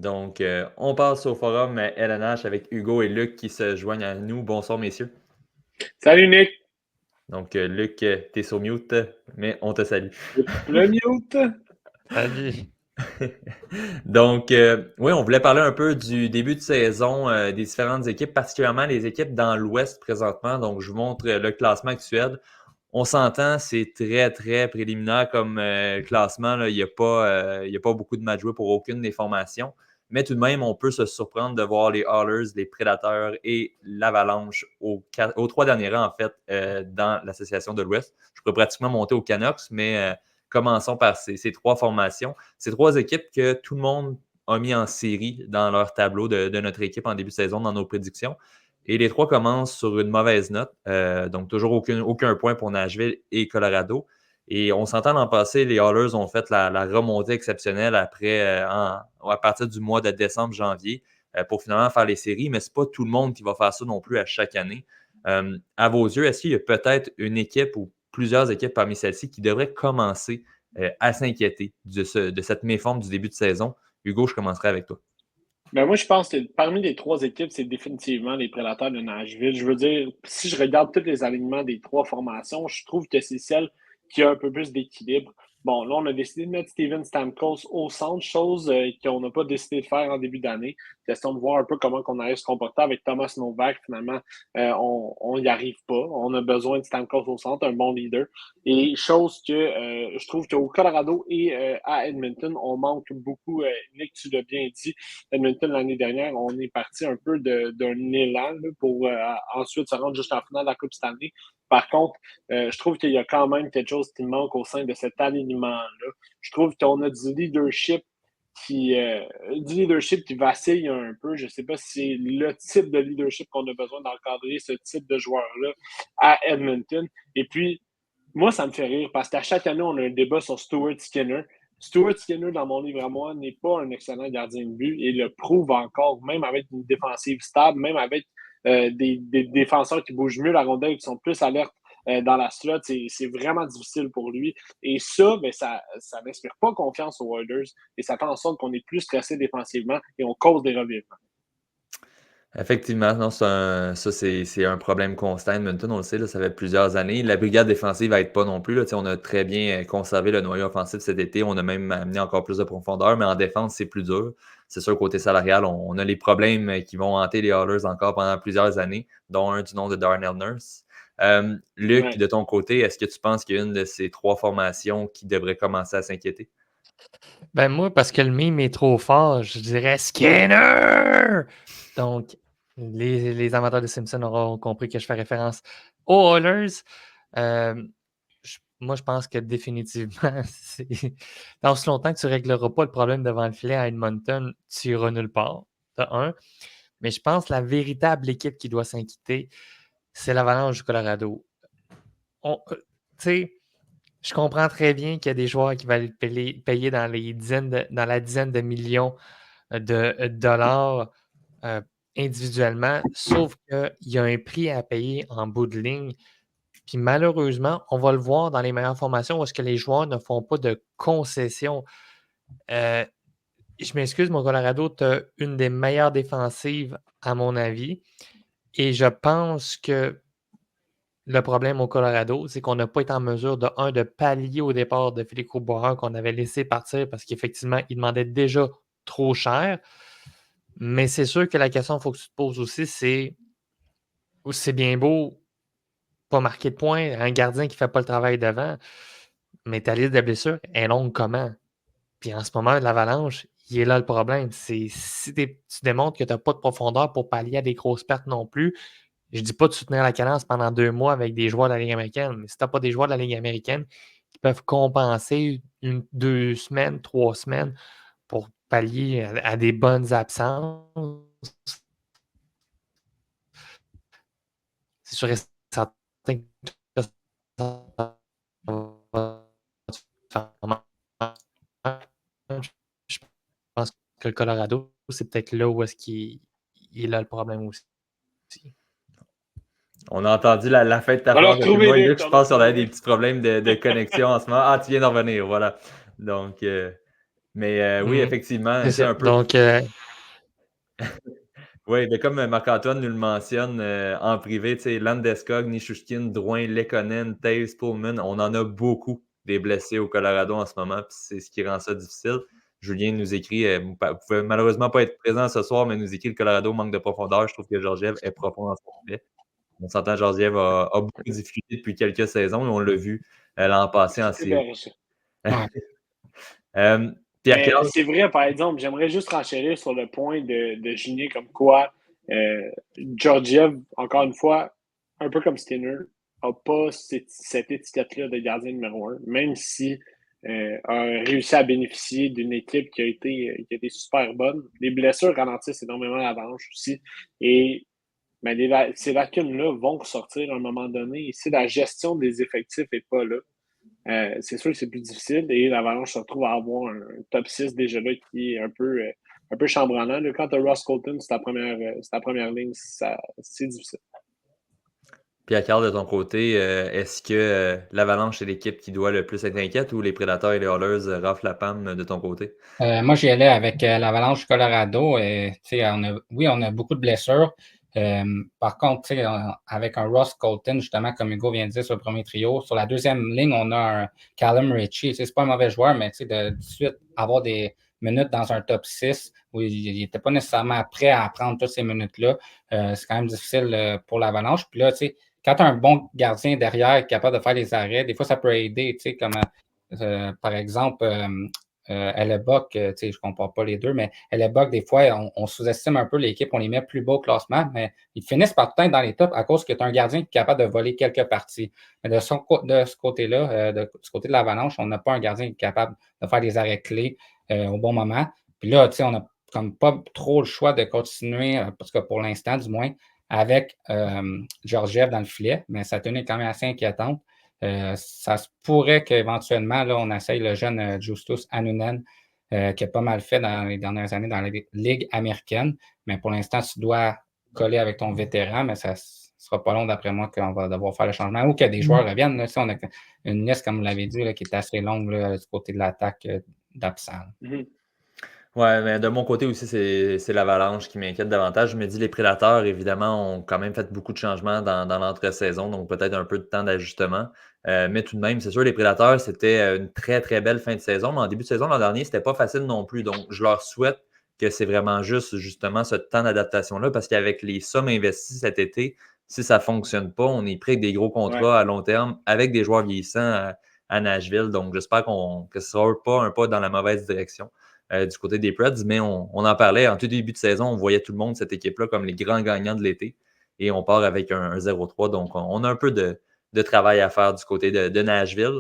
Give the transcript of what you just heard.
Donc, on passe au forum LNH avec Hugo et Luc qui se joignent à nous. Bonsoir, messieurs. Salut Nick! Donc, Luc, t'es sur mute, mais on te salue. Le mute! Salut. Donc, oui, on voulait parler un peu du début de saison des différentes équipes, particulièrement les équipes dans l'Ouest présentement. Donc, je vous montre le classement actuel. On s'entend, c'est très, très préliminaire comme classement. Là. Il y a pas beaucoup de matchs joués pour aucune des formations. Mais tout de même, on peut se surprendre de voir les Oilers, les Prédateurs et l'Avalanche aux 3 derniers rangs, en fait, dans l'association de l'Ouest. Je pourrais pratiquement monter aux Canucks, mais commençons par ces 3 formations. Ces 3 équipes que tout le monde a mis en série dans leur tableau de notre équipe en début de saison, dans nos prédictions. Et les 3 commencent sur une mauvaise note. Donc, toujours aucun point pour Nashville et Colorado. Et on s'entend l'an passé, les Oilers ont fait la remontée exceptionnelle après, à partir du mois de décembre-janvier pour finalement faire les séries. Mais ce n'est pas tout le monde qui va faire ça non plus à chaque année. À vos yeux, est-ce qu'il y a peut-être une équipe ou plusieurs équipes parmi celles-ci qui devraient commencer à s'inquiéter de cette méforme du début de saison? Hugo, je commencerai avec toi. Ben moi, je pense que parmi les 3 équipes, c'est définitivement les Prédateurs de Nashville. Je veux dire, si je regarde tous les alignements des 3 formations, je trouve que c'est celle qui a un peu plus d'équilibre. Bon, là, on a décidé de mettre Steven Stamkos au centre, chose qu'on n'a pas décidé de faire en début d'année. Question de voir un peu comment on allait se comporter avec Thomas Novak. Finalement, on n'y arrive pas. On a besoin de Stamkos au centre, un bon leader. Et chose que je trouve qu'au Colorado et à Edmonton, on manque beaucoup. Nick, tu l'as bien dit, Edmonton l'année dernière, on est parti un peu d'un élan là, pour ensuite se rendre jusqu'en finale de la Coupe Stanley. Par contre, je trouve qu'il y a quand même quelque chose qui manque au sein de cet alignement-là. Je trouve qu'on a du leadership qui vacille un peu. Je ne sais pas si c'est le type de leadership qu'on a besoin d'encadrer ce type de joueur-là à Edmonton. Et puis, moi, ça me fait rire parce qu'à chaque année, on a un débat sur Stuart Skinner. Stuart Skinner, dans mon livre à moi, n'est pas un excellent gardien de but et le prouve encore, même avec une défensive stable, même avec des défenseurs qui bougent mieux la rondelle, qui sont plus alertes dans la slot. C'est vraiment difficile pour lui. Et ça, ben, ça n'inspire pas confiance aux Oilers et ça fait en sorte qu'on est plus stressé défensivement et on cause des revirements. Effectivement, non, c'est un problème constant. Edmonton, on le sait, là, ça fait plusieurs années. La brigade défensive n'aide pas non plus. Là. On a très bien conservé le noyau offensif cet été. On a même amené encore plus de profondeur, mais en défense, c'est plus dur. C'est sûr, côté salarial, on a les problèmes qui vont hanter les Oilers encore pendant plusieurs années, dont un du nom de Darnell Nurse. Luc, Ouais. de ton côté, est-ce que tu penses qu'il y a une de ces 3 formations qui devrait commencer à s'inquiéter? Ben moi, parce que le meme est trop fort, je dirais Skinner! Donc, les amateurs de Simpson auront compris que je fais référence aux Oilers. Moi, je pense que définitivement, dans aussi longtemps que tu ne régleras pas le problème devant le filet à Edmonton, tu iras nulle part, de un. Mais je pense que la véritable équipe qui doit s'inquiéter, c'est l'Avalanche du Colorado. Tu sais, je comprends très bien qu'il y a des joueurs qui vont payer dans la dizaine de millions de dollars individuellement, sauf qu'il y a un prix à payer en bout de ligne. Puis malheureusement, on va le voir dans les meilleures formations où est-ce que les joueurs ne font pas de concessions. Je m'excuse, mon Colorado, tu as une des meilleures défensives, à mon avis. Et je pense que le problème au Colorado, c'est qu'on n'a pas été en mesure de pallier au départ de Philippe Grubauer qu'on avait laissé partir parce qu'effectivement, il demandait déjà trop cher. Mais c'est sûr que la question qu'il faut que tu te poses aussi, c'est bien beau pas marquer de points, un gardien qui ne fait pas le travail devant, mais ta liste de blessures est longue comment? Puis en ce moment, l'Avalanche, il est là le problème. C'est si tu démontres que tu n'as pas de profondeur pour pallier à des grosses pertes non plus, je ne dis pas de soutenir la cadence pendant 2 mois avec des joueurs de la Ligue américaine, mais si tu n'as pas des joueurs de la Ligue américaine qui peuvent compenser 2 semaines, 3 semaines pour pallier à des bonnes absences, c'est sûr et certain que ça va faire mal. Je pense que le Colorado, c'est peut-être là où est-ce qu'il est là le problème aussi. On a entendu la fin de ta On l'a phrase depuis retrouvé, moi, Nick. Luc. Je On l'a pense qu'on avait des retrouvé. petits problèmes de connexion en ce moment. Ah, tu viens d'en revenir, voilà. Donc, Mais oui, effectivement, C'est c'est ça. un peu. Donc, Oui, mais comme Marc-Antoine nous le mentionne en privé, tu sais, Landeskog, Nichushkin, Drouin, Lekonen, Taves, Pullman, on en a beaucoup des blessés au Colorado en ce moment, puis c'est ce qui rend ça difficile. Julien nous écrit, vous pouvez malheureusement pas être présent ce soir, mais nous écrit le Colorado manque de profondeur. Je trouve que Georgiev est profond dans son filet. On s'entend, Georgiev a beaucoup de difficultés depuis quelques saisons et on l'a vu l'an passé en C'est série. berge. ouais. Pierre Mais Carl, c'est vrai, par exemple, j'aimerais juste renchérir sur le point de Julien comme quoi Georgiev, encore une fois, un peu comme Skinner, n'a pas cette étiquette-là de gardien numéro un, même si a réussi à bénéficier d'une équipe qui a été super bonne. Les blessures ralentissent énormément l'Avalanche aussi. Et ben, ces lacunes-là vont ressortir à un moment donné. Et si la gestion des effectifs n'est pas là, c'est sûr que c'est plus difficile et l'Avalanche se retrouve à avoir un top 6 déjà là qui est un peu chambranlant. Là, quand tu as Ross Colton, c'est ta première ligne, c'est difficile. Pierre-Carl, de ton côté, est-ce que l'Avalanche est l'équipe qui doit le plus être inquiète ou les Prédateurs et les Oilers raflent la pomme de ton côté? Moi, j'y allais avec l'Avalanche Colorado. Oui, on a beaucoup de blessures. Par contre, avec un Ross Colton, justement, comme Hugo vient de dire sur le premier trio, sur la deuxième ligne, on a un Callum Ritchie. C'est pas un mauvais joueur, mais de suite avoir des minutes dans un top 6 où il n'était pas nécessairement prêt à prendre toutes ces minutes-là, c'est quand même difficile pour l'Avalanche. Puis là, quand tu as un bon gardien derrière capable de faire les arrêts, des fois, ça peut aider, comme par exemple, Hellebuck, je ne compare pas les deux, mais Hellebuck, des fois, on sous-estime un peu l'équipe, on les met plus bas au classement, mais ils finissent par tout être dans les tops à cause que tu as un gardien qui est capable de voler quelques parties. Mais de ce côté-là, du côté de l'Avalanche, on n'a pas un gardien qui est capable de faire des arrêts clés au bon moment. Puis là, on n'a comme pas trop le choix de continuer, parce que pour l'instant, du moins, avec Georgiev dans le filet, mais sa tenue est quand même assez inquiétante. Ça se pourrait qu'éventuellement, là, on essaye le jeune Justus Anunen, qui a pas mal fait dans les dernières années dans la Ligue américaine. Mais pour l'instant, tu dois coller avec ton vétéran, mais ça ne sera pas long, d'après moi, qu'on va devoir faire le changement ou que des joueurs reviennent. Là. On a une liste, comme vous l'avez dit, là, qui est assez longue là, du côté de l'attaque d'absent. Mm-hmm. Ouais, mais de mon côté aussi, c'est l'Avalanche qui m'inquiète davantage. Je me dis, les Prédateurs, évidemment, ont quand même fait beaucoup de changements dans l'entre-saison, donc peut-être un peu de temps d'ajustement. Mais tout de même, c'est sûr, les Prédateurs, c'était une très, très belle fin de saison. Mais en début de saison, l'an dernier, c'était pas facile non plus. Donc, je leur souhaite que c'est vraiment juste, justement, ce temps d'adaptation-là, parce qu'avec les sommes investies cet été, si ça fonctionne pas, on est pris avec des gros contrats à long terme avec des joueurs vieillissants à Nashville. Donc, j'espère que ce sera pas un pas dans la mauvaise direction. Du côté des Preds, mais on en parlait en tout début de saison, on voyait tout le monde, cette équipe-là, comme les grands gagnants de l'été. Et on part avec un 0-3. Donc, on a un peu de travail à faire du côté de Nashville.